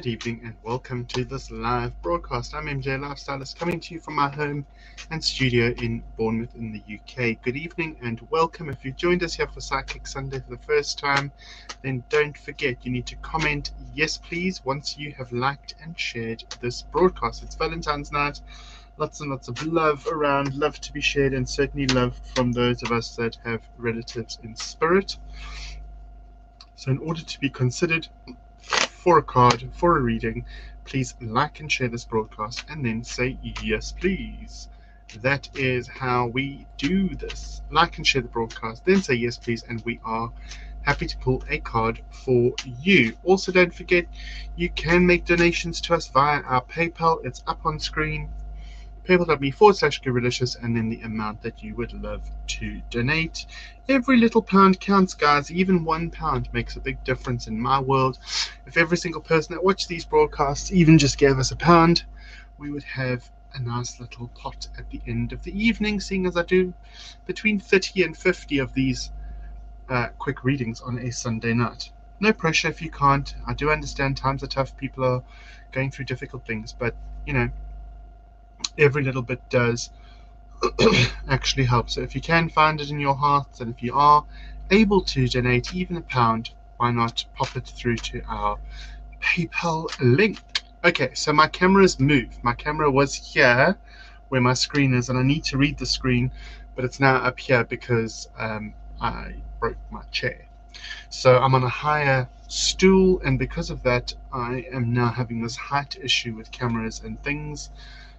Good evening and welcome to this live broadcast. I'm MJ Lifestylist coming to you from my home and studio in Bournemouth in the UK. Good evening and welcome. If you've joined us here for Psychic Sunday for the first time, then don't forget you need to comment yes please once you have liked and shared this broadcast. It's Valentine's night. Lots and lots of love around, love to be shared, and certainly love from those of us that have relatives in spirit. So in order to be considered for a card, for a reading, please like and share this broadcast and then say yes please. That is how we do this. Like and share the broadcast, then say yes please, and we are happy to pull a card for you. Also, don't forget you can make donations to us via our PayPal. It's up on screen, paypal.me/Gorilicious, and then the amount that you would love to donate. Every little pound counts, guys. Even £1 makes a big difference in my world. If every single person that watched these broadcasts even just gave us £1, we would have a nice little pot at the end of the evening, seeing as I do between 30 and 50 of these quick readings on a Sunday night. No pressure if you can't. I do understand times are tough. People are going through difficult things, but you know, every little bit does actually help. So if you can find it in your heart, and if you are able to donate even £1, why not pop it through to our PayPal link. Okay, so my camera's moved. My camera was here where my screen is, and I need to read the screen, but it's now up here because I broke my chair. So I'm on a higher stool, and because of that I am now having this height issue with cameras and things.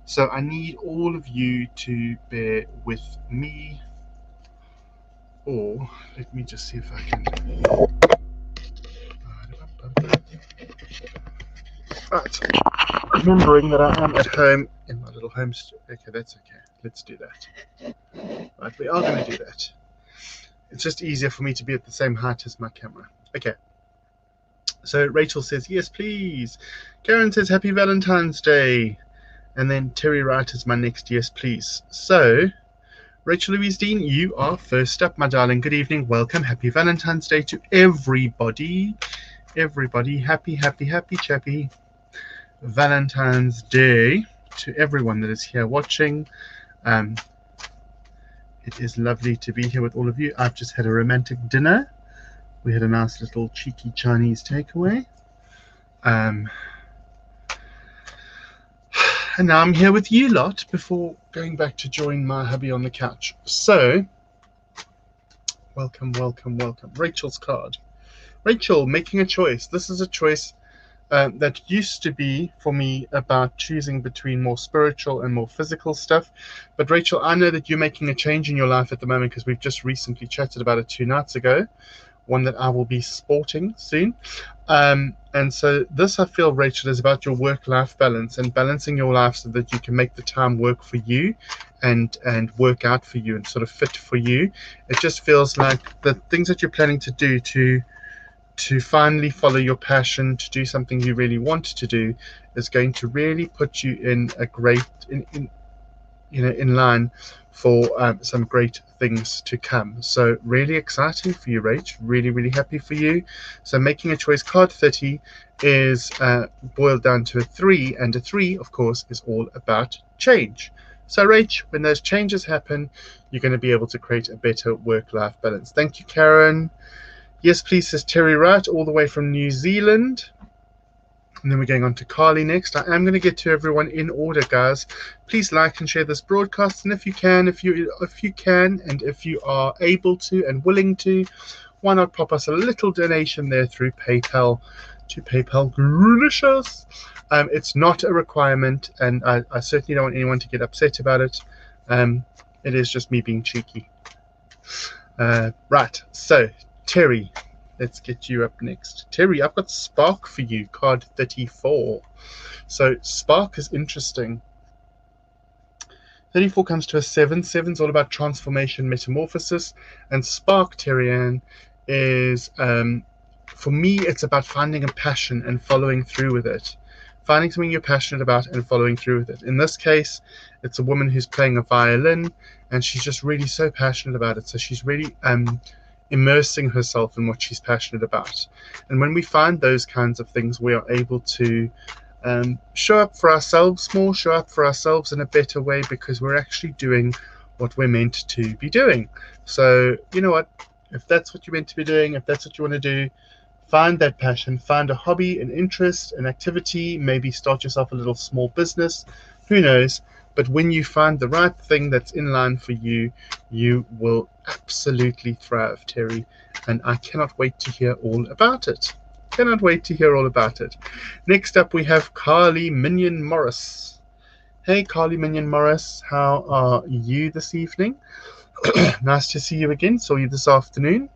So I need all of you to bear with me, or let me just see if I can. Right, remembering that I am at home in my little home studio. Okay, that's okay. Let's do that. Right, we are going to do that. It's just easier for me to be at the same height as my camera. Okay. So Rachel says yes, please. Karen says happy Valentine's Day. And then Terry Wright is my next yes please. So Rachel Louise Dean, you are first up, my darling. Good evening, welcome, happy Valentine's Day to everybody. Everybody, happy chappy Valentine's Day to everyone that is here watching. It is lovely to be here with all of you. I've just had a romantic dinner. We had a nice little cheeky Chinese takeaway. And now I'm here with you lot before going back to join my hubby on the couch. So, welcome. Rachel's card. Rachel, making a choice. This is a choice that used to be for me about choosing between more spiritual and more physical stuff. But Rachel, I know that you're making a change in your life at the moment because we've just recently chatted about it 2 nights ago. One that I will be sporting soon. And so this, I feel, Rachel, is about your work-life balance and balancing your life so that you can make the time work for you and work out for you and sort of fit for you. It just feels like the things that you're planning to do to finally follow your passion, to do something you really want to do, is going to really put you in a great in line for some great things to come. So really exciting for you, Rach. Really happy for you. So making a choice, card 30 is boiled down to a 3, and a 3, of course, is all about change. So Rach, when those changes happen, you're going to be able to create a better work-life balance. Thank you, Karen. Yes, please, says Terry Wright, all the way from New Zealand. And then we're going on to Carly next. I am going to get to everyone in order, guys. Please like and share this broadcast, and if you can, if you are able to and willing to, why not pop us a little donation there through PayPal to PayPal Gorilicious. It's not a requirement, and I certainly don't want anyone to get upset about it. It is just me being cheeky. Right, so Terry, let's get you up next. Terry, I've got Spark for you, card 34. So Spark is interesting. 34 comes to a 7. 7's all about transformation, metamorphosis. And Spark, Terry Ann, is, for me, it's about finding a passion and following through with it. Finding something you're passionate about and following through with it. In this case, it's a woman who's playing a violin, and she's just really so passionate about it. So she's really immersing herself in what she's passionate about. And when we find those kinds of things, we are able to show up for ourselves more, show up for ourselves in a better way, because we're actually doing what we're meant to be doing. So, you know what? If that's what you're meant to be doing, if that's what you want to do, find that passion, find a hobby, an interest, an activity, maybe start yourself a little small business, who knows? But when you find the right thing that's in line for you, you will absolutely thrive, Terry. And I cannot wait to hear all about it. Cannot wait to hear all about it. Next up, we have Carly Minion Morris. Hey, Carly Minion Morris, how are you this evening? Nice to see you again. Saw you this afternoon.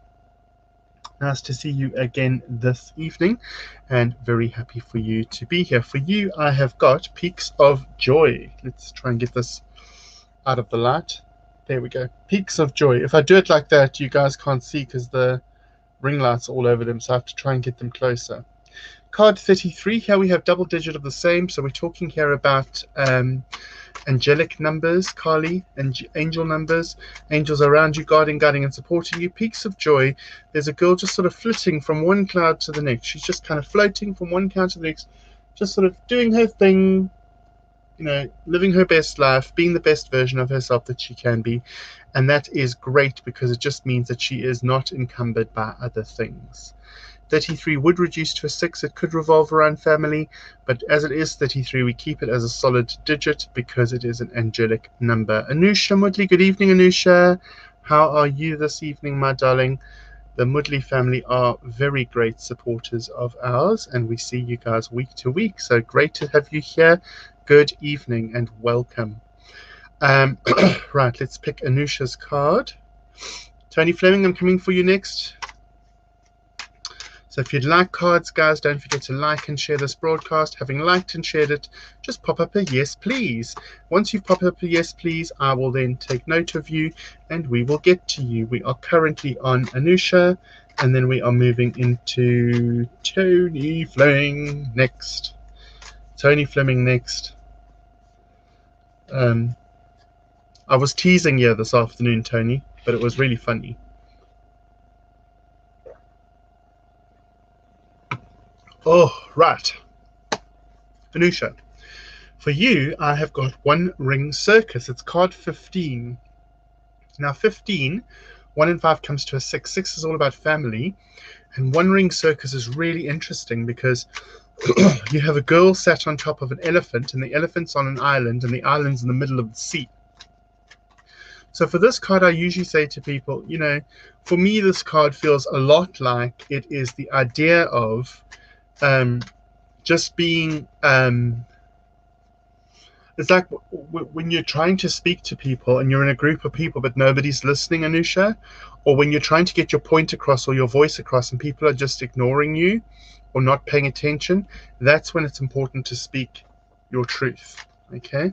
Nice to see you again this evening, and very happy for you to be here. For you, I have got Peaks of Joy. Let's try and get this out of the light. There we go. Peaks of Joy. If I do it like that, you guys can't see because the ring lights are all over them, so I have to try and get them closer. Card 33. Here we have double digit of the same, so we're talking here about angelic numbers, Carly, and angel numbers. Angels around you, guarding, and supporting you. Peaks of Joy. There's a girl just sort of flitting from one cloud to the next. She's just kind of floating from one cloud to the next, just sort of doing her thing, you know, living her best life, being the best version of herself that she can be. And that is great, because it just means that she is not encumbered by other things. 33 would reduce to a 6. It could revolve around family, but as it is 33, we keep it as a solid digit because it is an angelic number. Anusha Mudley, good evening, Anusha. How are you this evening, my darling? The Mudley family are very great supporters of ours, and we see you guys week to week. So great to have you here. Good evening and welcome. Right, let's pick Anusha's card. Tony Fleming, I'm coming for you next. So if you'd like cards, guys, don't forget to like and share this broadcast. Having liked and shared it, just pop up a yes, please. Once you've popped up a yes, please, I will then take note of you and we will get to you. We are currently on Anusha, and then we are moving into Tony Fleming next. Tony Fleming next. I was teasing you this afternoon, Tony, but it was really funny. Oh, right. Anusha, for you, I have got One Ring Circus. It's card 15. Now, 15, 1 in 5 comes to a 6. 6 is all about family. And One Ring Circus is really interesting because you have a girl sat on top of an elephant, and the elephant's on an island, and the island's in the middle of the sea. So for this card, I usually say to people, you know, for me, this card feels a lot like it is the idea of just being it's like when you're trying to speak to people and you're in a group of people but nobody's listening, Anusha, or when you're trying to get your point across or your voice across and people are just ignoring you or not paying attention. That's when it's important to speak your truth. Okay,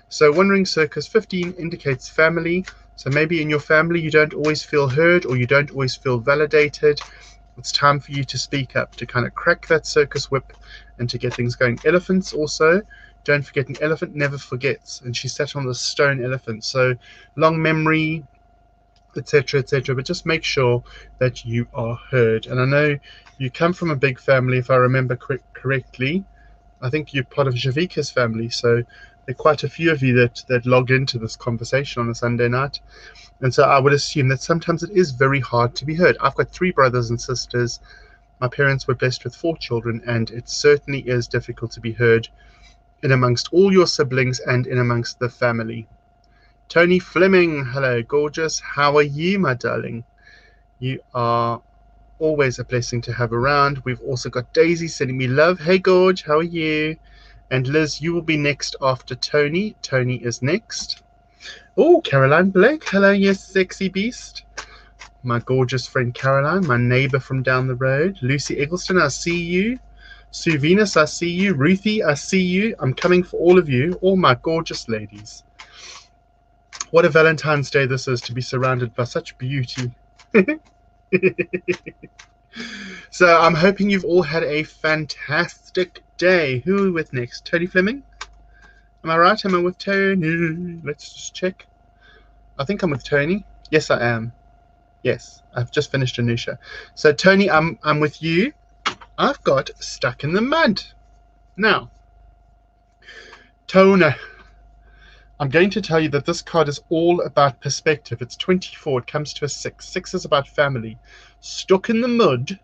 so One Ring Circus 15 indicates family. So maybe in your family you don't always feel heard or you don't always feel validated. It's time for you to speak up, to kind of crack that circus whip and to get things going. Elephants also, don't forget, an elephant never forgets. And she sat on the stone elephant. So long memory, etc., etc. But just make sure that you are heard. And I know you come from a big family, if I remember correctly. I think you're part of Javika's family. So there are quite a few of you that log into this conversation on a Sunday night. And so I would assume that sometimes it is very hard to be heard. I've got 3 brothers and sisters. My parents were blessed with 4 children, and it certainly is difficult to be heard in amongst all your siblings and in amongst the family. Tony Fleming, hello, gorgeous. How are you, my darling? You are always a blessing to have around. We've also got Daisy sending me love. Hey, Gorge, how are you? And Liz, you will be next after Tony. Tony is next. Oh, Caroline Blake. Hello, yes, sexy beast. My gorgeous friend Caroline, my neighbor from down the road. Lucy Eggleston, I see you. Sue Venus, I see you. Ruthie, I see you. I'm coming for all of you, all my gorgeous ladies. What a Valentine's Day this is, to be surrounded by such beauty. So I'm hoping you've all had a fantastic day. Who are we with next? Tony Fleming? Am I right? Am I with Tony? Let's just check. I think I'm with Tony. Yes, I am. Yes, I've just finished Anusha. So Tony, I'm with you. I've got Stuck in the Mud. Now, Tony, I'm going to tell you that this card is all about perspective. It's 24. It comes to a 6. 6 is about family. Stuck in the Mud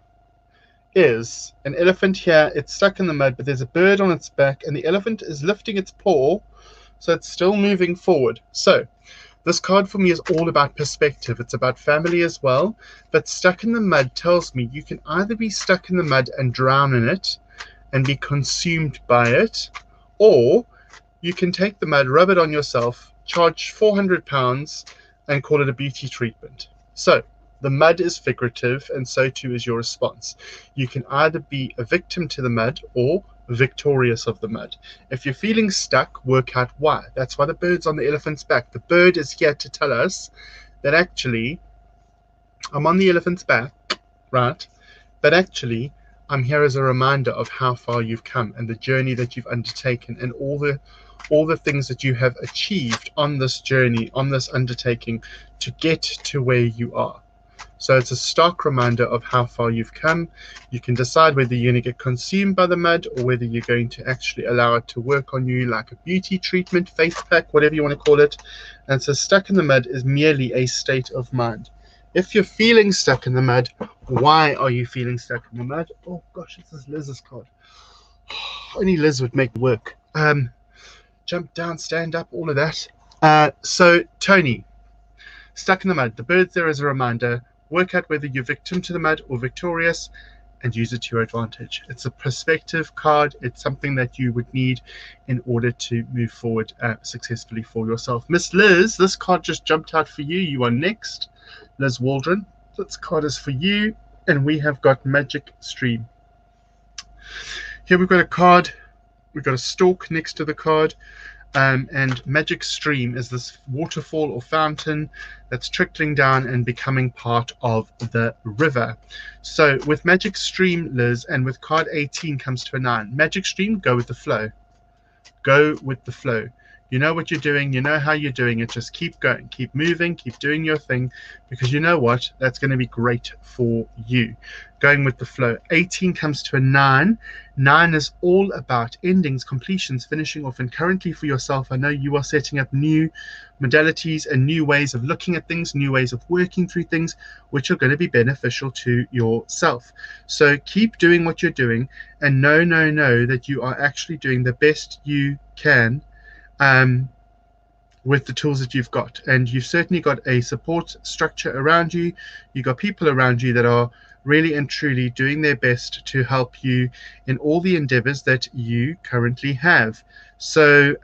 is an elephant here. It's stuck in the mud, but there's a bird on its back, and the elephant is lifting its paw, so it's still moving forward. So this card for me is all about perspective. It's about family as well, but stuck in the mud tells me you can either be stuck in the mud and drown in it and be consumed by it, or you can take the mud, rub it on yourself, charge £400 and call it a beauty treatment. So the mud is figurative, and so too is your response. You can either be a victim to the mud or victorious of the mud. If you're feeling stuck, work out why. That's why the bird's on the elephant's back. The bird is here to tell us that actually I'm on the elephant's back, right? But actually I'm here as a reminder of how far you've come and the journey that you've undertaken and all the things that you have achieved on this journey, on this undertaking to get to where you are. So it's a stark reminder of how far you've come. You can decide whether you're going to get consumed by the mud or whether you're going to actually allow it to work on you like a beauty treatment, face pack, whatever you want to call it. And so stuck in the mud is merely a state of mind. If you're feeling stuck in the mud, why are you feeling stuck in the mud? Oh gosh, this is Liz's card. Only Liz would make it work. Jump down, stand up, all of that. So Tony, stuck in the mud. The bird's there as a reminder. Work out whether you're victim to the mud or victorious and use it to your advantage. It's a perspective card. It's something that you would need in order to move forward successfully for yourself. Miss Liz, this card just jumped out for you. You are next. Liz Waldron. This card is for you. And we have got Magic Stream. Here we've got a card. We've got a stalk next to the card. And Magic Stream is this waterfall or fountain that's trickling down and becoming part of the river. So with Magic Stream, Liz, and with card 18 comes to a 9. Magic Stream, go with the flow. Go with the flow. You know what you're doing. You know how you're doing it. Just keep going. Keep moving. Keep doing your thing. Because you know what? That's going to be great for you. Going with the flow. 18 comes to a 9. 9 is all about endings, completions, finishing off. And currently for yourself, I know you are setting up new modalities and new ways of looking at things, new ways of working through things, which are going to be beneficial to yourself. So keep doing what you're doing and know that you are actually doing the best you can with the tools that you've got. And you've certainly got a support structure around you. You've got people around you that are really and truly doing their best to help you in all the endeavors that you currently have. So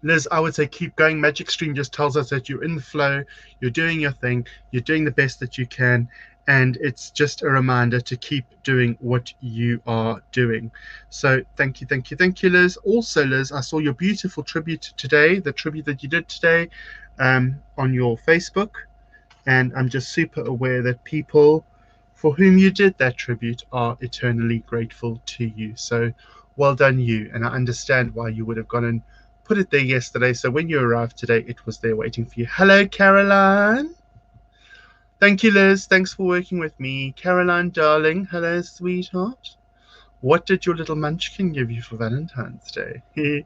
Liz, I would say keep going. Magic Stream just tells us that you're in the flow, you're doing your thing, you're doing the best that you can, and it's just a reminder to keep doing what you are doing. So thank you, Liz. Also, Liz, I saw your beautiful tribute today, the tribute that you did today on your Facebook, and I'm just super aware that people for whom you did that tribute are eternally grateful to you. So well done you, and I understand why you would have gone and put it there yesterday, so when you arrived today, it was there waiting for you. Hello, Caroline. Thank you, Liz. Thanks for working with me. Caroline, darling. Hello, sweetheart. What did your little munchkin give you for Valentine's Day?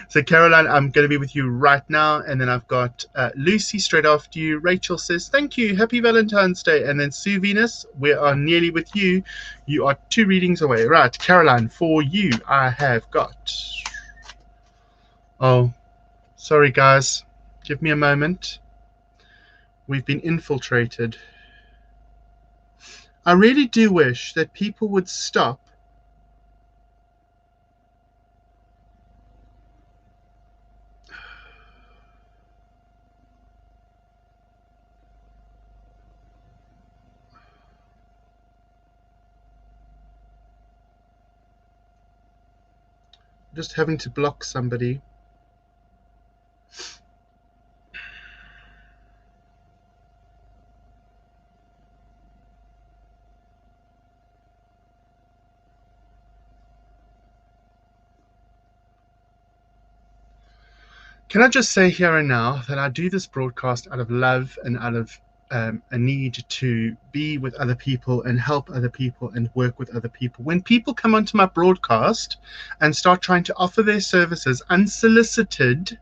So, Caroline, I'm going to be with you right now. And then I've got Lucy straight after you. Rachel says, thank you. Happy Valentine's Day. And then Sue Venus, we are nearly with you. You are 2 readings away. Right, Caroline, for you, I have got... Oh, sorry, guys. Give me a moment. We've been infiltrated. I really do wish that people would stop just having to block somebody. Can I just say here and now that I do this broadcast out of love and out of a need to be with other people and help other people and work with other people. When people come onto my broadcast and start trying to offer their services unsolicited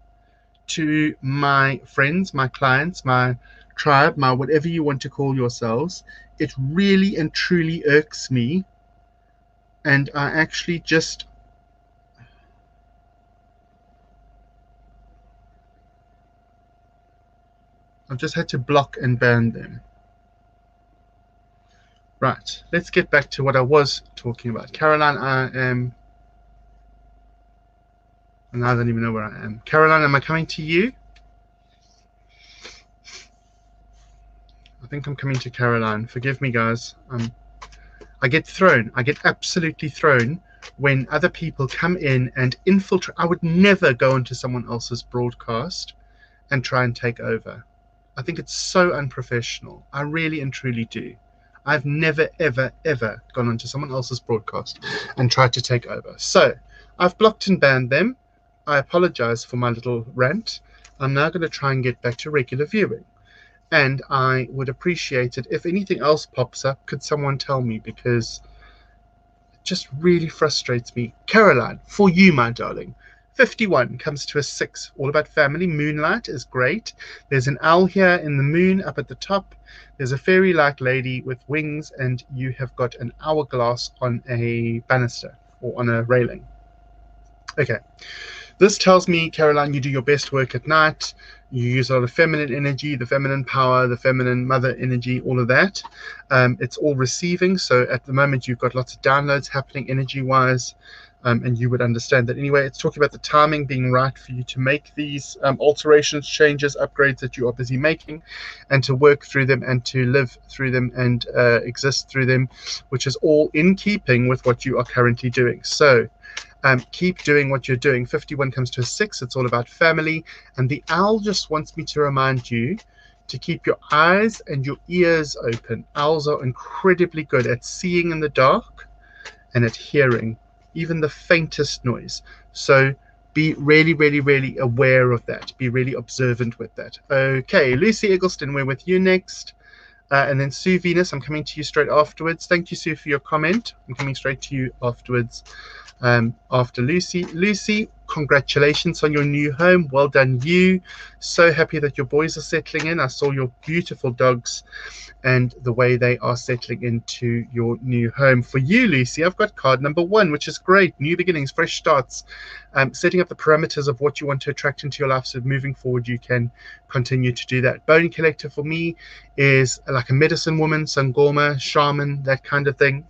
to my friends, my clients, my tribe, my whatever you want to call yourselves, it really and truly irks me. And I actually just I've just had to block and ban them. Right, let's get back to what I was talking about. Caroline, and I don't even know where I am. Caroline, am I coming to you? I think I'm coming to Caroline. Forgive me, guys. I get absolutely thrown when other people come in and infiltrate. I would never go into someone else's broadcast and try and take over. I think it's so unprofessional. I really and truly do. I've never, ever, ever gone onto someone else's broadcast and tried to take over. So I've blocked and banned them. I apologize for my little rant. I'm now going to try and get back to regular viewing. And I would appreciate it if anything else pops up, could someone tell me, because it just really frustrates me. Caroline, for you, my darling. 51 comes to a 6, all about family. Moonlight is great. There's an owl here in the moon up at the top. There's a fairy-like lady with wings, and you have got an hourglass on a banister or on a railing. Okay. This tells me, Caroline, you do your best work at night. You use a lot of feminine energy, the feminine power, the feminine mother energy, all of that. It's all receiving. So at the moment, you've got lots of downloads happening energy-wise. And you would understand that anyway. It's talking about the timing being right for you to make these alterations, changes, upgrades that you are busy making, and to work through them and to live through them and exist through them, which is all in keeping with what you are currently doing. So keep doing what you're doing. 51 comes to a 6. It's all about family. And the owl just wants me to remind you to keep your eyes and your ears open. Owls are incredibly good at seeing in the dark and at hearing even the faintest noise. So be really, really, really aware of that. Be really observant with that. Okay, Lucy Eggleston, we're with you next. And then Sue Venus, I'm coming to you straight afterwards. Thank you, Sue, for your comment. I'm coming straight to you afterwards. After Lucy. Lucy, congratulations on your new home. Well done, you. So happy that your boys are settling in. I saw your beautiful dogs and the way they are settling into your new home. For you, Lucy, I've got card number 1, which is great. New beginnings, fresh starts, setting up the parameters of what you want to attract into your life, so moving forward you can continue to do that. Bone collector for me is like a medicine woman, sangoma, shaman, that kind of thing.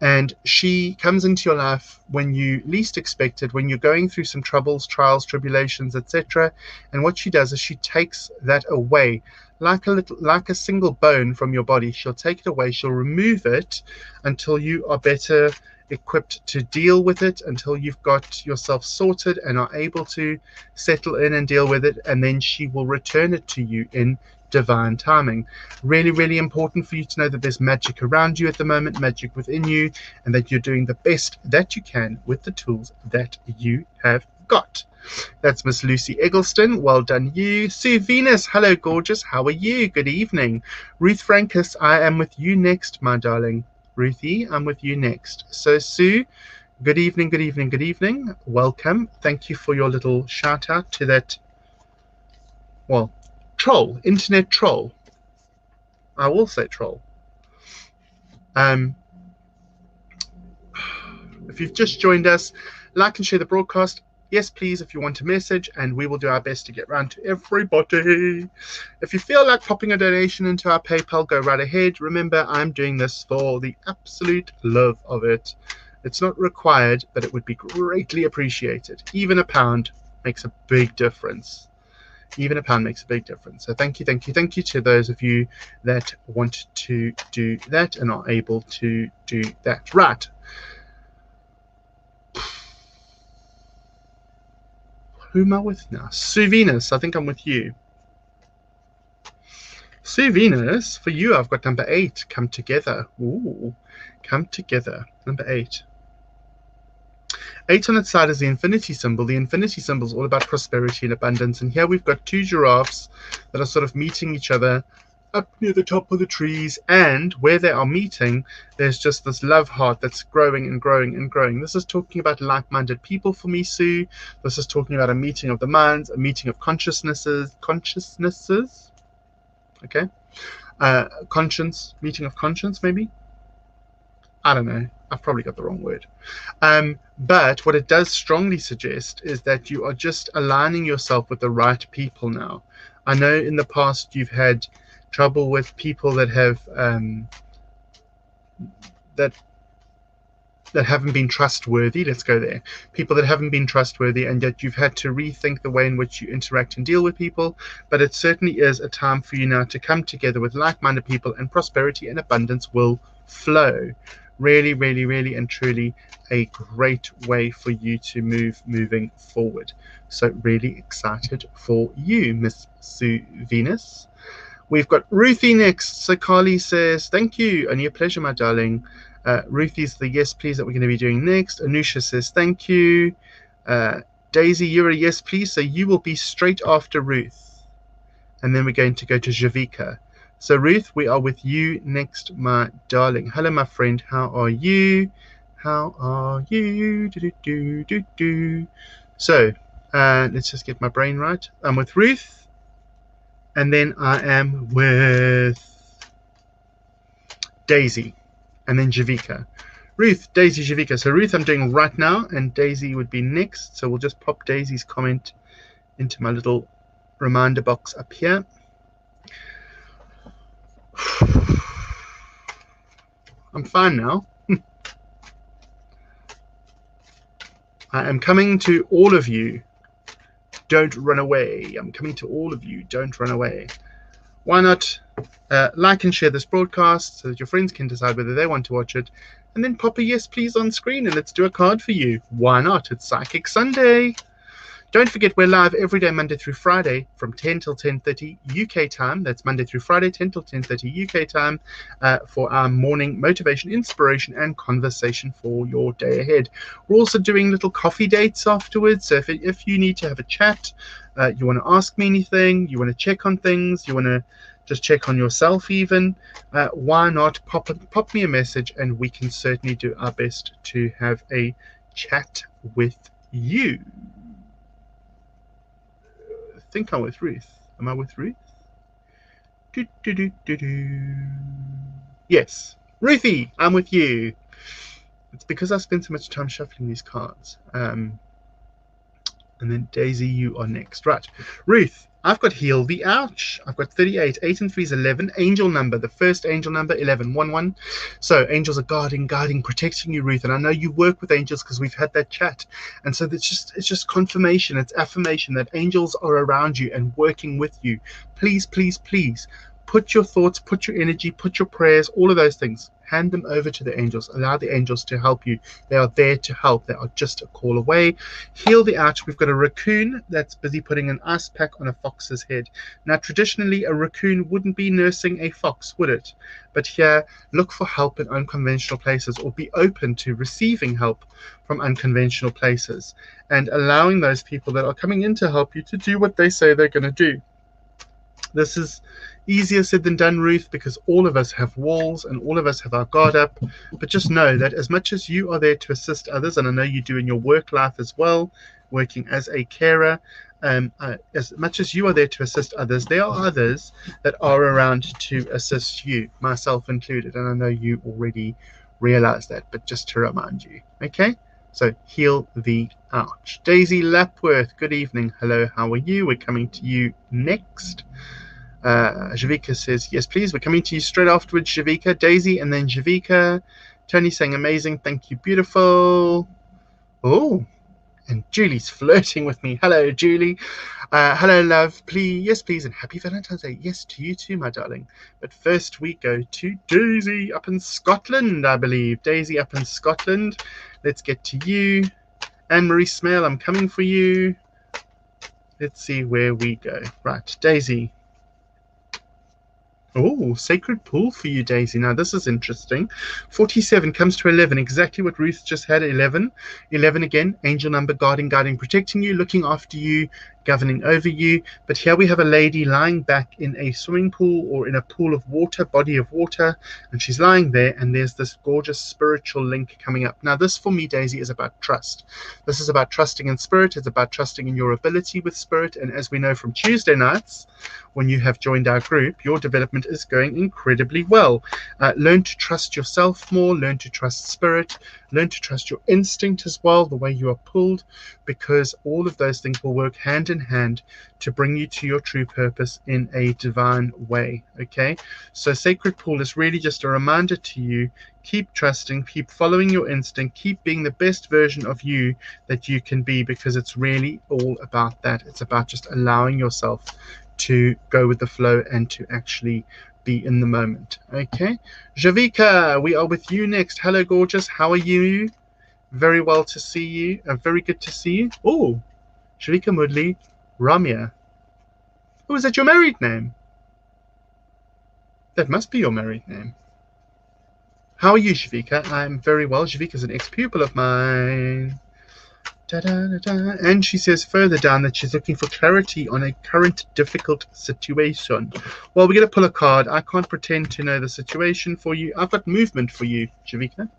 And she comes into your life when you least expect it, when you're going through some troubles, trials, tribulations, etc. And what she does is she takes that away, like a single bone from your body. She'll take it away. She'll remove it until you are better equipped to deal with it, until you've got yourself sorted and are able to settle in and deal with it. And then she will return it to you in divine timing. Really, really important for you to know that there's magic around you at the moment, magic within you, and that you're doing the best that you can with the tools that you have got. That's Miss Lucy Eggleston. Well done, you. Sue Venus, hello, gorgeous. How are you? Good evening. Ruth Frankus, I am with you next, my darling. Ruthie, I'm with you next. So, Sue, good evening, good evening, good evening. Welcome. Thank you for your little shout out to that, well, troll, internet troll. I will say troll. If you've just joined us, like and share the broadcast. Yes, please, if you want a message, and we will do our best to get round to everybody. If you feel like popping a donation into our PayPal, go right ahead. Remember, I'm doing this for the absolute love of it. It's not required, but it would be greatly appreciated. Even a pound makes a big difference. Even a pound makes a big difference. So thank you, thank you, thank you to those of you that want to do that and are able to do that. Right. Who am I with now? Sue Venus, I think I'm with you. Sue Venus, for you, I've got number 8, come together. Ooh, come together, number 8. 8 on its side is the infinity symbol. The infinity symbol is all about prosperity and abundance. And here we've got 2 giraffes that are sort of meeting each other up near the top of the trees. And where they are meeting, there's just this love heart that's growing and growing and growing. This is talking about like-minded people for me, Sue. This is talking about a meeting of the minds, a meeting of consciousnesses. Okay. Meeting of conscience, maybe. I don't know. I've probably got the wrong word. But what it does strongly suggest is that you are just aligning yourself with the right people now. I know in the past you've had trouble with people that have that haven't been trustworthy. Let's go there. People that haven't been trustworthy, and yet you've had to rethink the way in which you interact and deal with people. But it certainly is a time for you now to come together with like-minded people, and prosperity and abundance will flow. Really, really, really and truly a great way for you to moving forward. So really excited for you, Miss Sue Venus. We've got Ruthie next. So Carly says, thank you. Only a pleasure, my darling. Ruthie's the yes, please that we're going to be doing next. Anusha says, thank you. Daisy, you're a yes, please. So you will be straight after Ruth. And then we're going to go to Javika. So Ruth, we are with you next, my darling. Hello, my friend. How are you? How are you? So let's just get my brain right. I'm with Ruth. And then I am with Daisy. And then Javika. Ruth, Daisy, Javika. So Ruth I'm doing right now, and Daisy would be next. So we'll just pop Daisy's comment into my little reminder box up here. I'm fine now. I am coming to all of you. Don't run away. I'm coming to all of you. Don't run away. Why not like and share this broadcast so that your friends can decide whether they want to watch it, and then pop a yes please on screen and let's do a card for you. Why not? It's Psychic Sunday. Don't forget, we're live every day, Monday through Friday, from 10 till 10:30 UK time. That's Monday through Friday, 10 till 10:30 UK time, for our morning motivation, inspiration, and conversation for your day ahead. We're also doing little coffee dates afterwards. So if you need to have a chat, you want to ask me anything, you want to check on things, you want to just check on yourself even, why not pop me a message, and we can certainly do our best to have a chat with you. I think I'm with Ruth. Am I with Ruth? Yes. Ruthie, I'm with you. It's because I spent so much time shuffling these cards. And then Daisy, you are next. Right. Ruth, I've got Heal the Ouch. I've got 38. 8 and 3 is 11. Angel number. The first angel number, 11. 1-1. So angels are guarding, protecting you, Ruth. And I know you work with angels because we've had that chat. And so it's just confirmation. It's affirmation that angels are around you and working with you. Please, please, please put your thoughts, put your energy, put your prayers, all of those things. Hand them over to the angels. Allow the angels to help you. They are there to help. They are just a call away. Heal the Ouch. We've got a raccoon that's busy putting an ice pack on a fox's head. Now, traditionally, a raccoon wouldn't be nursing a fox, would it? But here, look for help in unconventional places, or be open to receiving help from unconventional places, and allowing those people that are coming in to help you to do what they say they're going to do. This is easier said than done, Ruth, because all of us have walls and all of us have our guard up. But just know that as much as you are there to assist others, and I know you do in your work life as well, working as a carer, as much as you are there to assist others, there are others that are around to assist you, myself included. And I know you already realize that, but just to remind you, okay? So heal the ouch. Daisy Lapworth, good evening. Hello, how are you? We're coming to you next. Javika says, yes, please. We're coming to you straight afterwards, Javika. Daisy, and then Javika. Tony saying, amazing. Thank you. Beautiful. Oh, and Julie's flirting with me. Hello, Julie. Hello, love. Please, yes, please. And happy Valentine's Day. Yes, to you too, my darling. But first we go to Daisy up in Scotland, I believe. Daisy up in Scotland. Let's get to you. Anne-Marie Smale, I'm coming for you. Let's see where we go. Right, Daisy. Oh, sacred pool for you, Daisy. Now, this is interesting. 47 comes to 11, exactly what Ruth just had. 11. 11 again, angel number, guarding, protecting you, looking after you, governing over you. But here we have a lady lying back in a swimming pool or in a pool of water, body of water, and she's lying there, and there's this gorgeous spiritual link coming up. Now, this for me, Daisy, is about trust. This is about trusting in spirit. It's about trusting in your ability with spirit. And as we know from Tuesday nights, when you have joined our group, your development is going incredibly well. Learn to trust yourself more, learn to trust spirit, learn to trust your instinct as well, the way you are pulled, because all of those things will work hand in hand to bring you to your true purpose in a divine way. Okay, so Sacred Pool is really just a reminder to you: keep trusting, keep following your instinct, keep being the best version of you that you can be, because it's really all about that. It's about just allowing yourself to go with the flow and to actually be in the moment. Okay, Javika, we are with you next. Hello, gorgeous. How are you? Very well to see you. Very good to see you. Oh, Javika Mudli, Ramya. Oh, is that your married name? That must be your married name. How are you, Javika? I'm very well. Javika is an ex-pupil of mine. Da, da, da, da. And she says further down that she's looking for clarity on a current difficult situation. Well, we're going to pull a card. I can't pretend to know the situation for you. I've got movement for you, Javika.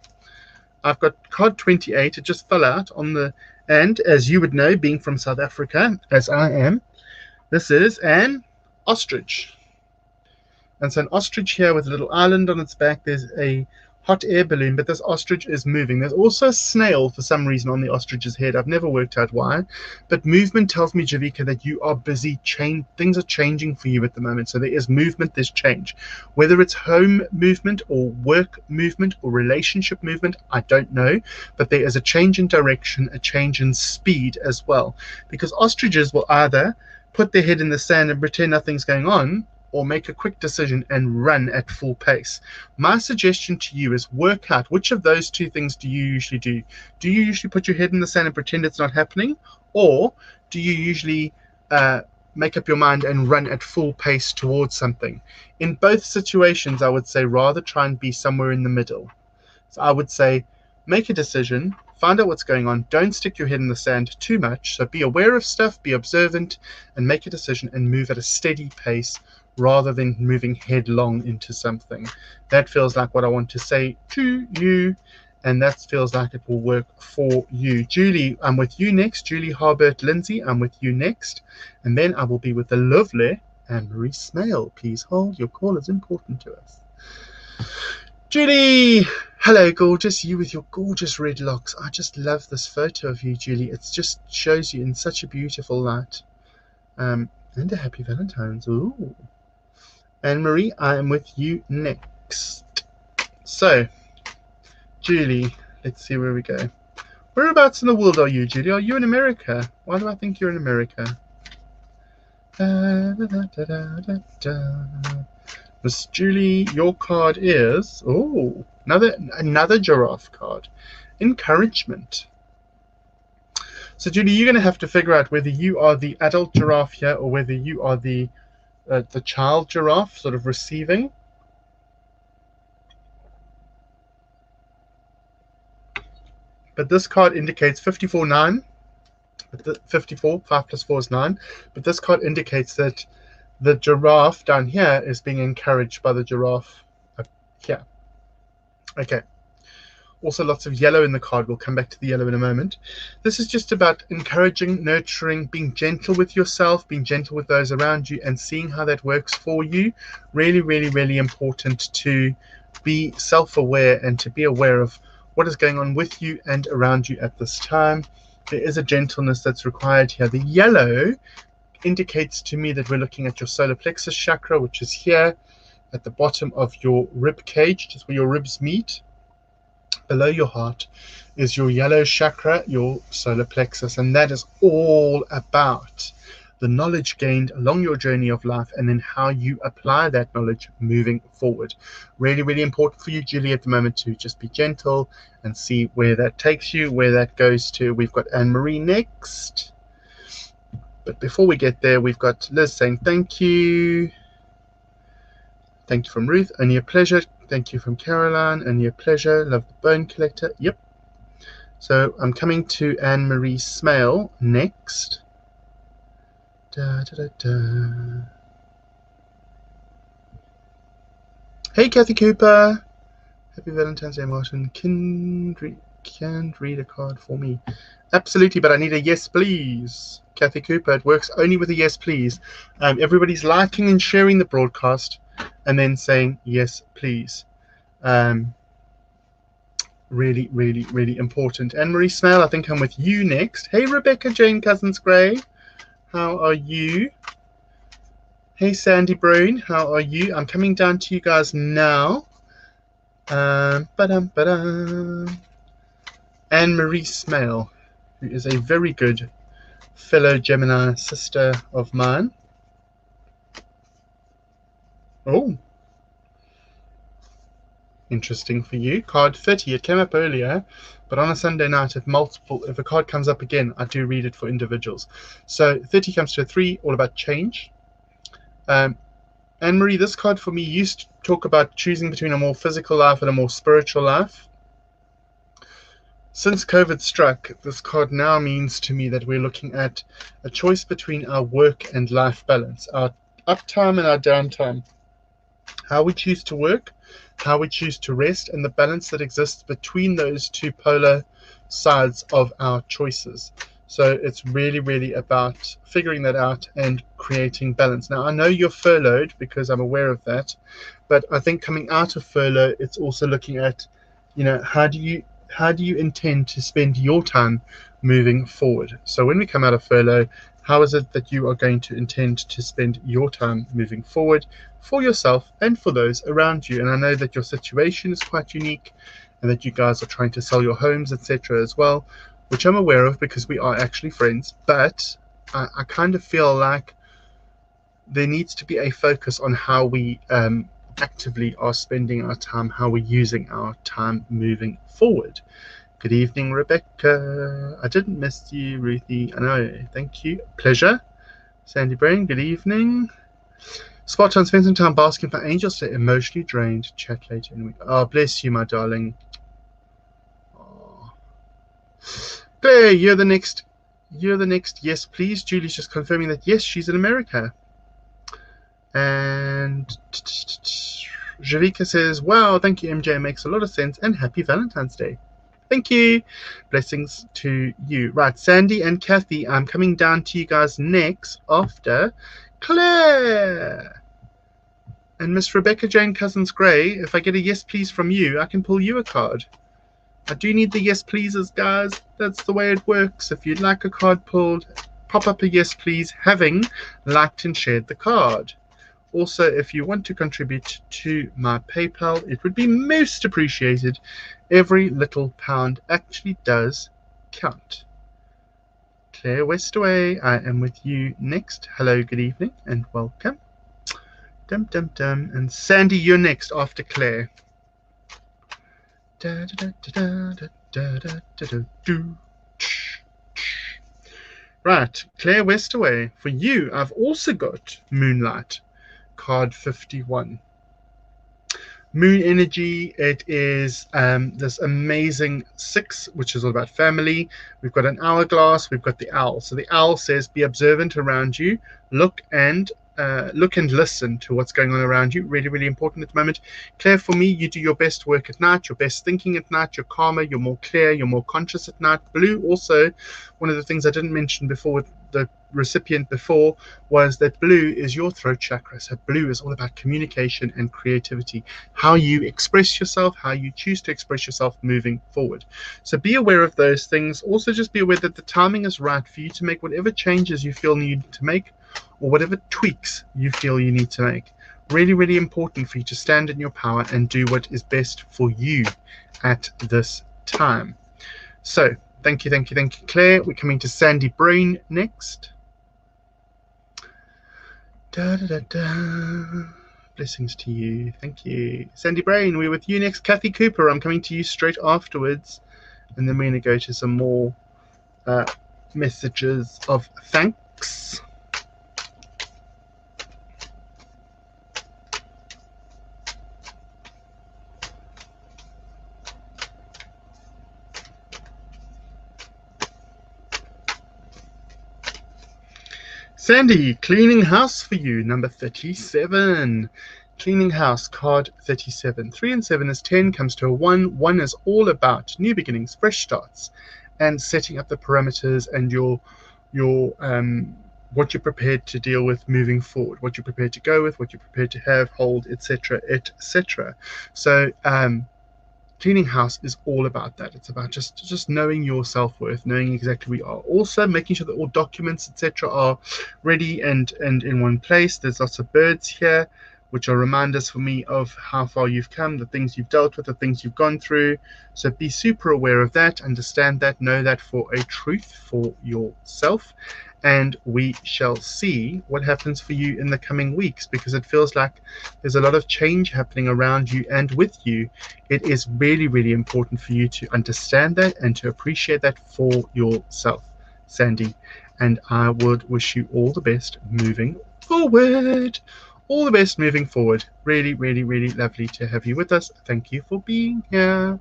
I've got card 28. It just fell out on the... And as you would know, being from South Africa, as I am, this is an ostrich. And so an ostrich here with a little island on its back. There's a hot air balloon, but this ostrich is moving. There's also a snail for some reason on the ostrich's head. I've never worked out why, but movement tells me, Javika, that you are busy. Things are changing for you at the moment. So there is movement, there's change, whether it's home movement or work movement or relationship movement, I don't know, but there is a change in direction, a change in speed as well, because ostriches will either put their head in the sand and pretend nothing's going on, or make a quick decision and run at full pace. My suggestion to you is work out which of those two things do you usually do. Do you usually put your head in the sand and pretend it's not happening? Or do you usually make up your mind and run at full pace towards something? In both situations, I would say rather try and be somewhere in the middle. So I would say make a decision, find out what's going on, don't stick your head in the sand too much. So be aware of stuff, be observant, and make a decision and move at a steady pace, rather than moving headlong into something. That feels like what I want to say to you, and that feels like it will work for you. Julie, I'm with you next. Julie Harbert Lindsay, I'm with you next. And then I will be with the lovely Anne-Marie Smale. Please hold, your call is important to us. Julie, hello, gorgeous. You with your gorgeous red locks. I just love this photo of you, Julie. It just shows you in such a beautiful light. And a happy Valentine's. Ooh. Anne-Marie, I am with you next. So, Julie, let's see where we go. Whereabouts in the world are you, Julie? Are you in America? Why do I think you're in America? Miss Julie, your card is... Oh, another giraffe card. Encouragement. So, Julie, you're going to have to figure out whether you are the adult giraffe here or whether you are the child giraffe, sort of receiving. But this card indicates 54-9. 54, 5 plus 4 is 9. But this card indicates that the giraffe down here is being encouraged by the giraffe up here. Okay. Also lots of yellow in the card. We'll come back to the yellow in a moment. This is just about encouraging, nurturing, being gentle with yourself, being gentle with those around you, and seeing how that works for you. Really, really, really important to be self-aware and to be aware of what is going on with you and around you at this time. There is a gentleness that's required here. The yellow indicates to me that we're looking at your solar plexus chakra, which is here at the bottom of your rib cage, just where your ribs meet. Below your heart is your yellow chakra, your solar plexus, and that is all about the knowledge gained along your journey of life and then how you apply that knowledge moving forward. Really, really important for you, Julie, at the moment to just be gentle and see where that takes you, where that goes to. We've got Anne-Marie next. But before we get there, we've got Liz saying thank you. Thank you from Ruth. Only a pleasure. Thank you from Caroline. Only a pleasure. Love the Bone Collector. Yep. So I'm coming to Anne-Marie Smale next. Da, da, da, da. Hey, Kathy Cooper. Happy Valentine's Day, Martin. Can read a card for me. Absolutely, but I need a yes, please. Kathy Cooper, it works only with a yes, please. Everybody's liking and sharing the broadcast and then saying yes, please. Really, really, really important. Anne-Marie Smale, I think I'm with you next. Hey, Rebecca Jane Cousins-Gray. How are you? Hey, Sandy Brown. How are you? I'm coming down to you guys now. Anne-Marie Smale, who is a very good fellow Gemini sister of mine. Oh, interesting for you. Card 30. It came up earlier, but on a Sunday night, if a card comes up again, I do read it for individuals. So 30 comes to a 3, all about change. Anne-Marie, this card for me used to talk about choosing between a more physical life and a more spiritual life. Since COVID struck, this card now means to me that we're looking at a choice between our work and life balance, our uptime and our downtime, how we choose to work, how we choose to rest, and the balance that exists between those two polar sides of our choices. So it's really, really about figuring that out and creating balance. Now, I know you're furloughed because I'm aware of that, but I think coming out of furlough, it's also looking at, how do you intend to spend your time moving forward? So when we come out of furlough, how is it that you are going to intend to spend your time moving forward for yourself and for those around you? And I know that your situation is quite unique and that you guys are trying to sell your homes, etc. as well, which I'm aware of because we are actually friends. But I kind of feel like there needs to be a focus on how we actively are spending our time, how we're using our time moving forward. Good evening, Rebecca. I didn't miss you, Ruthie. I know. Thank you. Pleasure. Sandy Brain, good evening. Spot on, spend some time basking for angels to emotionally drained. Chat later in the week. Oh, bless you, my darling. Oh. Claire, you're the next. Yes, please. Julie's just confirming that yes, she's in America. And Javika says, wow, thank you, MJ. It makes a lot of sense. And happy Valentine's Day. Thank you. Blessings to you. Right, Sandy and Kathy, I'm coming down to you guys next after Claire. And Miss Rebecca Jane Cousins-Gray, if I get a yes please from you, I can pull you a card. I do need the yes pleases, guys. That's the way it works. If you'd like a card pulled, pop up a yes please, having liked and shared the card. Also, if you want to contribute to my PayPal, it would be most appreciated. Every little pound actually does count. Claire Westaway, I am with you next. Hello, good evening, and welcome. Dum dum dum. And Sandy, you're next after Claire. Da, da, da, da, da, da, da, da, do. Right, Claire Westaway. For you, I've also got Moonlight. Card 51. Moon energy, it is this amazing 6, which is all about family. We've got an hourglass, we've got the owl. So the owl says be observant around you, look and listen to what's going on around you. Really, really important at the moment. Claire, for me, you do your best work at night, your best thinking at night, you're calmer, you're more clear, you're more conscious at night. Blue, also, one of the things I didn't mention before with the recipient before was that blue is your throat chakra. So blue is all about communication and creativity, how you express yourself, how you choose to express yourself moving forward. So be aware of those things. Also, just be aware that the timing is right for you to make whatever changes you feel you need to make, or whatever tweaks you feel you need to make. Really, really important for you to stand in your power and do what is best for you at this time. So, thank you, Claire. We're coming to Sandy Brain next. Da, da, da, da. Blessings to you. Thank you. Sandy Brain, we're with you next. Kathy Cooper, I'm coming to you straight afterwards. And then we're going to go to some more messages of thanks. Sandy, cleaning house for you, number 37. Cleaning house, card 37. 3 and 7 is 10, comes to a 1. 1 is all about new beginnings, fresh starts, and setting up the parameters and your what you're prepared to deal with moving forward, what you're prepared to go with, what you're prepared to have, hold, etc., etc. So cleaning house is all about that. It's about just knowing your self-worth, knowing exactly where you are. Also making sure that all documents, etc., are ready and in one place. There's lots of birds here, which are reminders for me of how far you've come, the things you've dealt with, the things you've gone through. So be super aware of that, understand that, know that for a truth for yourself. And we shall see what happens for you in the coming weeks, because it feels like there's a lot of change happening around you and with you. It is really, really important for you to understand that and to appreciate that for yourself, Sandy. And I would wish you all the best moving forward. All the best moving forward. Really, really, really lovely to have you with us. Thank you for being here.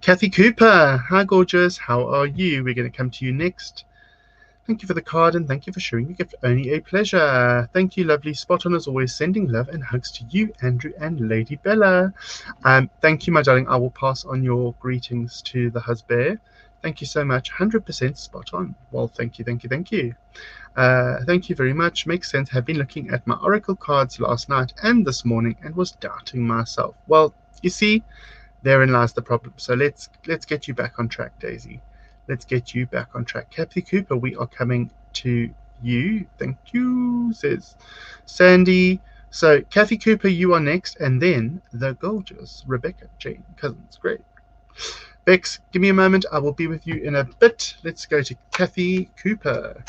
Kathy Cooper. Hi, gorgeous. How are you? We're going to come to you next. Thank you for the card and thank you for sharing your gift. Only a pleasure. Thank you, lovely. Spot on as always. Sending love and hugs to you, Andrew and Lady Bella. Thank you, my darling. I will pass on your greetings to the husband. Thank you so much. 100% spot on. Well, thank you, thank you, thank you. Thank you very much. Makes sense. Have been looking at my oracle cards last night and this morning and was doubting myself. Well, you see, therein lies the problem. So let's get you back on track, Daisy. Let's get you back on track. Kathy Cooper, we are coming to you. Thank you, says Sandy. So Kathy Cooper, you are next, and then the gorgeous Rebecca Jane Cousins. Great. Bex, give me a moment. I will be with you in a bit. Let's go to Kathy Cooper.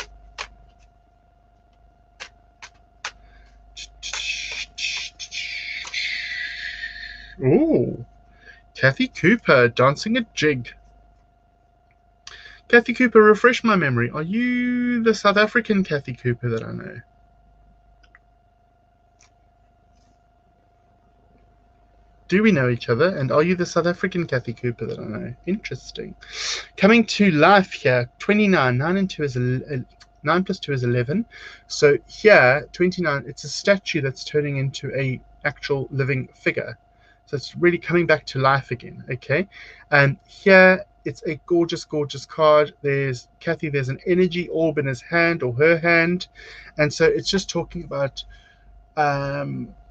Oh, Kathy Cooper dancing a jig. Kathy Cooper, refresh my memory. Are you the South African Kathy Cooper that I know? Do we know each other? And are you the South African Kathy Cooper that I know? Interesting. Coming to life here, 29. 9 and 2 is 9 plus 2 is 11. So here, 29, it's a statue that's turning into a actual living figure. So it's really coming back to life again, okay? And here, it's a gorgeous, gorgeous card. There's Kathy, there's an energy orb in his hand or her hand. And so it's just talking about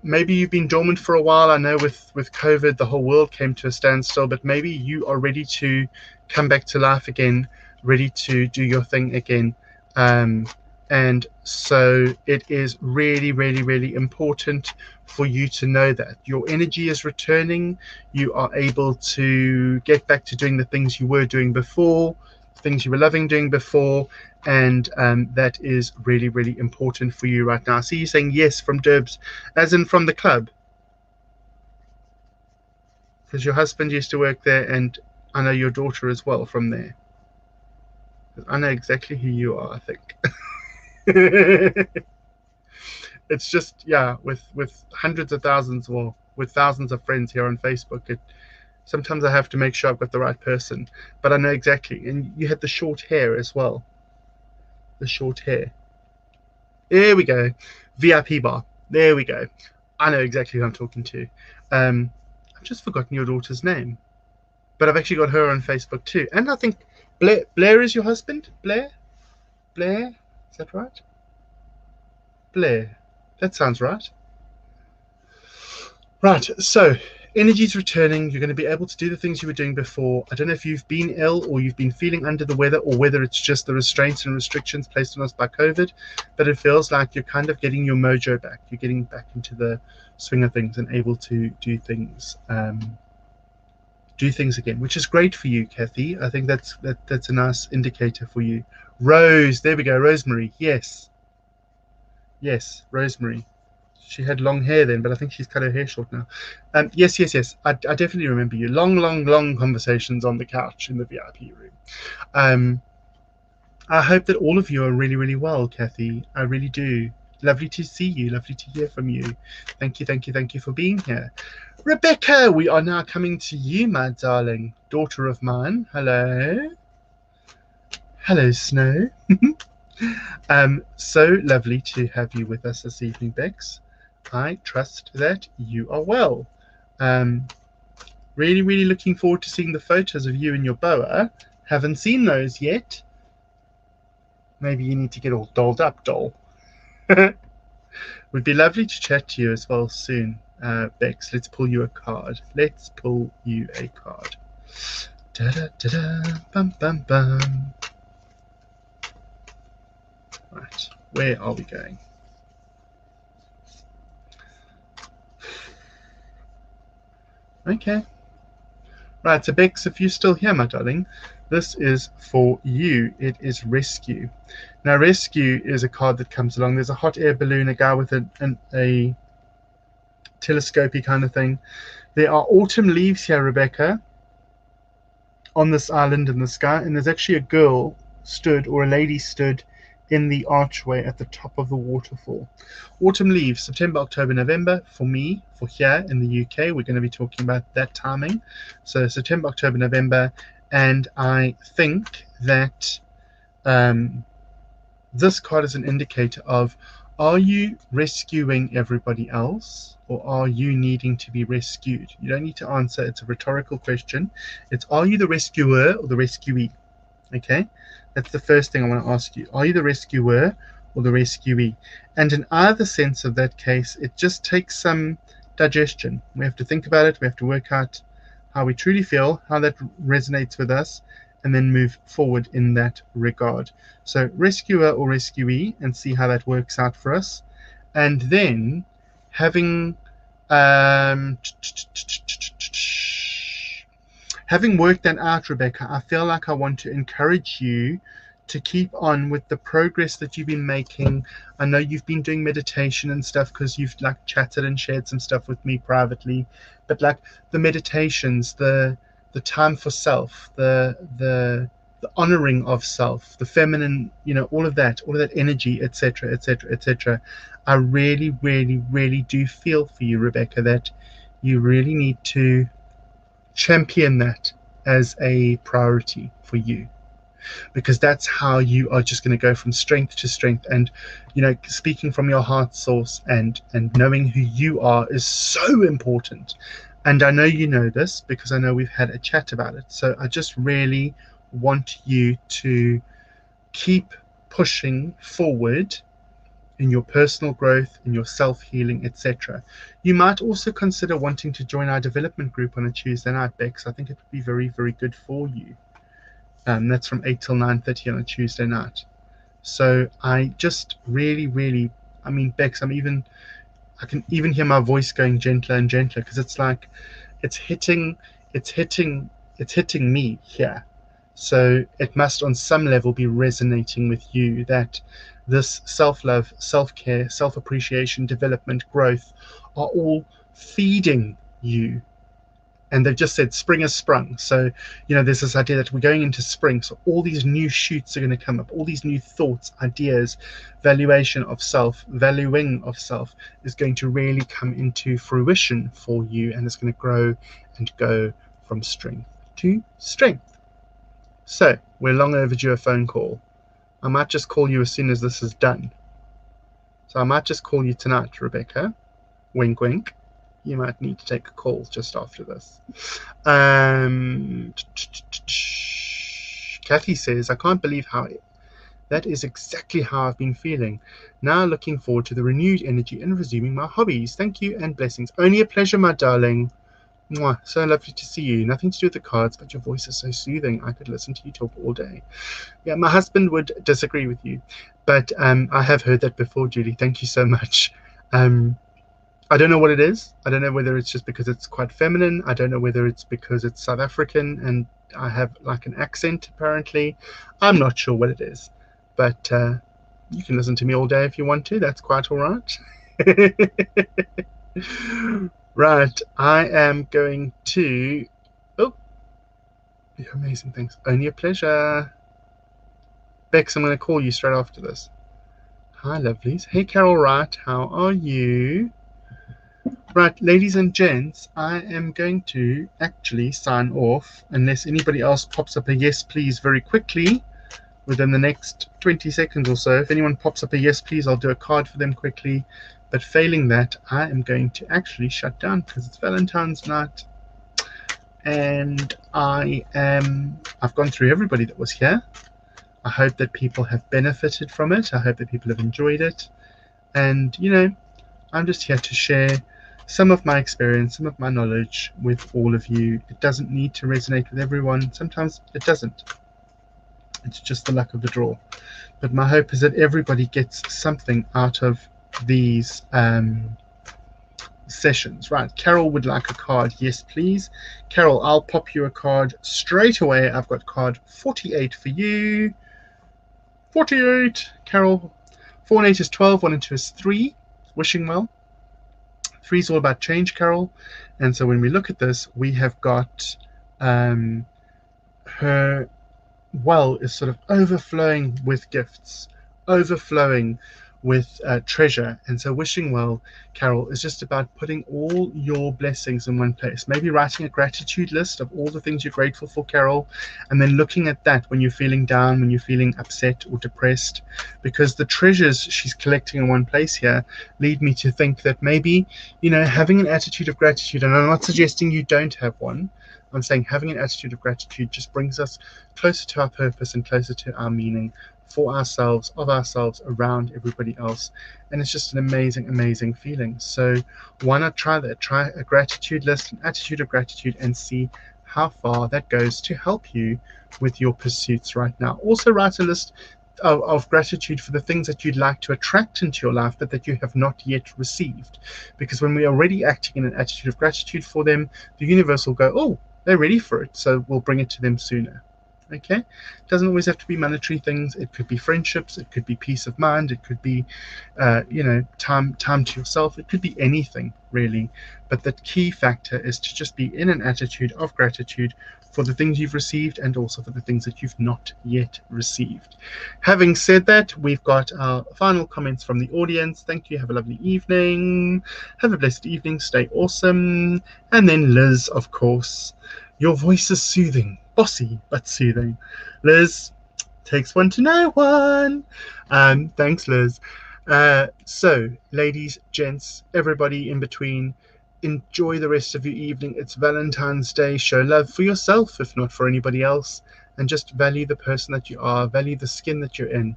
maybe you've been dormant for a while. I know with COVID, the whole world came to a standstill, but maybe you are ready to come back to life again, ready to do your thing again. And so it is really, really, really important for you to know that your energy is returning. You are able to get back to doing the things you were doing before, things you were loving doing before, and that is really, really important for you right now. I see you saying yes from Derbs, as in from the club, because your husband used to work there, and I know your daughter as well from there. I know exactly who you are, I think. It's just, yeah, with hundreds of thousands or with thousands of friends here on Facebook, sometimes I have to make sure I've got the right person, but I know exactly. And you had the short hair as well. The short hair. There we go. VIP bar. There we go. I know exactly who I'm talking to. I've just forgotten your daughter's name, but I've actually got her on Facebook too. And I think Blair is your husband? Blair? Is that right? Blair. That sounds right. Right, so energy's returning. You're going to be able to do the things you were doing before. I don't know if you've been ill or you've been feeling under the weather, or whether it's just the restraints and restrictions placed on us by COVID, but it feels like you're kind of getting your mojo back. You're getting back into the swing of things and able to do things again, which is great for you, Kathy. I think that's a nice indicator for you. Rose, there we go. Rosemary, yes, Rosemary. She had long hair then, but I think she's cut her hair short now. Yes. I definitely remember you. Long conversations on the couch in the VIP room. I hope that all of you are really, really well, Kathy. I really do. Lovely to see you. Lovely to hear from you. Thank you for being here. Rebecca, we are now coming to you, my darling daughter of mine. Hello. Hello, Snow. So lovely to have you with us this evening, Bex. I trust that you are well. Really, really looking forward to seeing the photos of you and your boa. Haven't seen those yet. Maybe you need to get all dolled up, doll. Would be lovely to chat to you as well soon, Bex. Let's pull you a card. Let's pull you a card. Da da da da, bum bum bum. Right, where are we going? Okay. Right, so Bex, if you're still here, my darling, this is for you. It is Rescue. Now, Rescue is a card that comes along. There's a hot air balloon, a guy with a telescopy kind of thing. There are autumn leaves here, Rebecca, on this island in the sky, and there's actually a girl stood, or a lady stood, in the archway at the top of the waterfall. Autumn leaves, September, October, November. For me, for here in the UK, we're going to be talking about that timing. So September, October, November, and I think that this card is an indicator of, are you rescuing everybody else, or are you needing to be rescued? You don't need to answer. It's a rhetorical question. It's, are you the rescuer or the rescuee? Okay, that's the first thing I want to ask you. Are you the rescuer or the rescuee? And in either sense of that case, it just takes some digestion. We have to think about it. We have to work out how we truly feel, how that resonates with us, and then move forward in that regard. So rescuer or rescuee, and see how that works out for us. And then having worked that out, Rebecca, I feel like I want to encourage you to keep on with the progress that you've been making. I know you've been doing meditation and stuff because you've like chatted and shared some stuff with me privately, but like the meditations, the time for self, the honoring of self, the feminine, all of that energy, etc., etc., etc. I really, really, really do feel for you, Rebecca, that you really need to champion that as a priority for you, because that's how you are just going to go from strength to strength. And speaking from your heart source and knowing who you are is so important. And I know you know this because I know we've had a chat about it. So I just really want you to keep pushing forward in your personal growth, in your self-healing, etc. You might also consider wanting to join our development group on a Tuesday night, Bex. I think it would be very, very good for you. That's from 8 till 9:30 on a Tuesday night. So I just really, really, I mean, Bex, I can even hear my voice going gentler and gentler, because it's like it's hitting me here. So it must on some level be resonating with you, that this self-love, self-care, self-appreciation, development, growth are all feeding you. And they've just said spring has sprung. So, there's this idea that we're going into spring. So all these new shoots are going to come up. All these new thoughts, ideas, valuation of self, valuing of self is going to really come into fruition for you. And it's going to grow and go from strength to strength. So we're long overdue a phone call. I might just call you as soon as this is done. So I might just call you tonight, Rebecca. Wink, wink. You might need to take a call just after this. Kathy says, I can't believe how that is exactly how I've been feeling. Now looking forward to the renewed energy and resuming my hobbies. Thank you and blessings. Only a pleasure, my darling. Mwah. So lovely to see you. Nothing to do with the cards, but your voice is so soothing. I could listen to you talk all day. Yeah, my husband would disagree with you, but I have heard that before, Julie. Thank you so much. I don't know what it is. I don't know whether it's just because it's quite feminine. I don't know whether it's because it's South African and I have like an accent, apparently. I'm not sure what it is. But you can listen to me all day if you want to. That's quite all right. Right. I am going to... Oh. Amazing. Thanks. Only a pleasure. Bex, I'm going to call you straight after this. Hi, lovelies. Hey, Carol Wright. How are you? Right, ladies and gents, I am going to actually sign off unless anybody else pops up a yes, please, very quickly. within the next 20 seconds or so. If anyone pops up a yes please, I'll do a card for them quickly. But failing that, I am going to actually shut down because it's Valentine's night. And I've gone through everybody that was here. I hope that people have benefited from it. I hope that people have enjoyed it. And, you know, I'm just here to share some of my experience, some of my knowledge with all of you. It doesn't need to resonate with everyone. Sometimes it doesn't. It's just the luck of the draw. But my hope is that everybody gets something out of these sessions. Right, Carol would like a card. Yes, please. Carol, I'll pop you a card straight away. I've got card 48 for you. 48. Carol, 4 and 8 is 12. 1 and 2 is 3. Wishing well. 3 is all about change, Carol. And so when we look at this, we have got her well is sort of overflowing with gifts, overflowing with treasure. And so wishing well, Carol, is just about putting all your blessings in one place. Maybe writing a gratitude list of all the things you're grateful for, Carol, and then looking at that when you're feeling down, when you're feeling upset or depressed, because the treasures she's collecting in one place here lead me to think that maybe, you know, having an attitude of gratitude, and I'm not suggesting you don't have one, I'm saying having an attitude of gratitude just brings us closer to our purpose and closer to our meaning for ourselves, of ourselves, around everybody else. And it's just an amazing, amazing feeling. So why not try that? Try a gratitude list, an attitude of gratitude, and see how far that goes to help you with your pursuits right now. Also write a list of gratitude for the things that you'd like to attract into your life but that you have not yet received. Because when we're already acting in an attitude of gratitude for them, the universe will go, oh, they're ready for it, so we'll bring it to them sooner. Okay, it doesn't always have to be monetary things. It could be friendships, it could be peace of mind, it could be you know, time to yourself. It could be anything really, but the key factor is to just be in an attitude of gratitude for the things you've received and also for the things that you've not yet received. Having said that, we've got our final comments from the audience. Thank you. Have a lovely evening. Have a blessed evening. Stay awesome. And then Liz, of course, your voice is soothing. Bossy, but soothing. Liz, takes one to know one. Thanks, Liz. So, ladies, gents, everybody in between, enjoy the rest of your evening. It's Valentine's Day. Show love for yourself, if not for anybody else, and just value the person that you are, value the skin that you're in.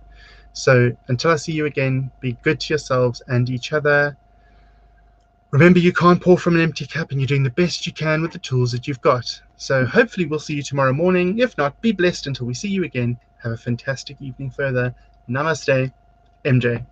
So, until I see you again, be good to yourselves and each other. Remember, you can't pour from an empty cup, and you're doing the best you can with the tools that you've got. So hopefully we'll see you tomorrow morning. If not, be blessed until we see you again. Have a fantastic evening further. Namaste, MJ.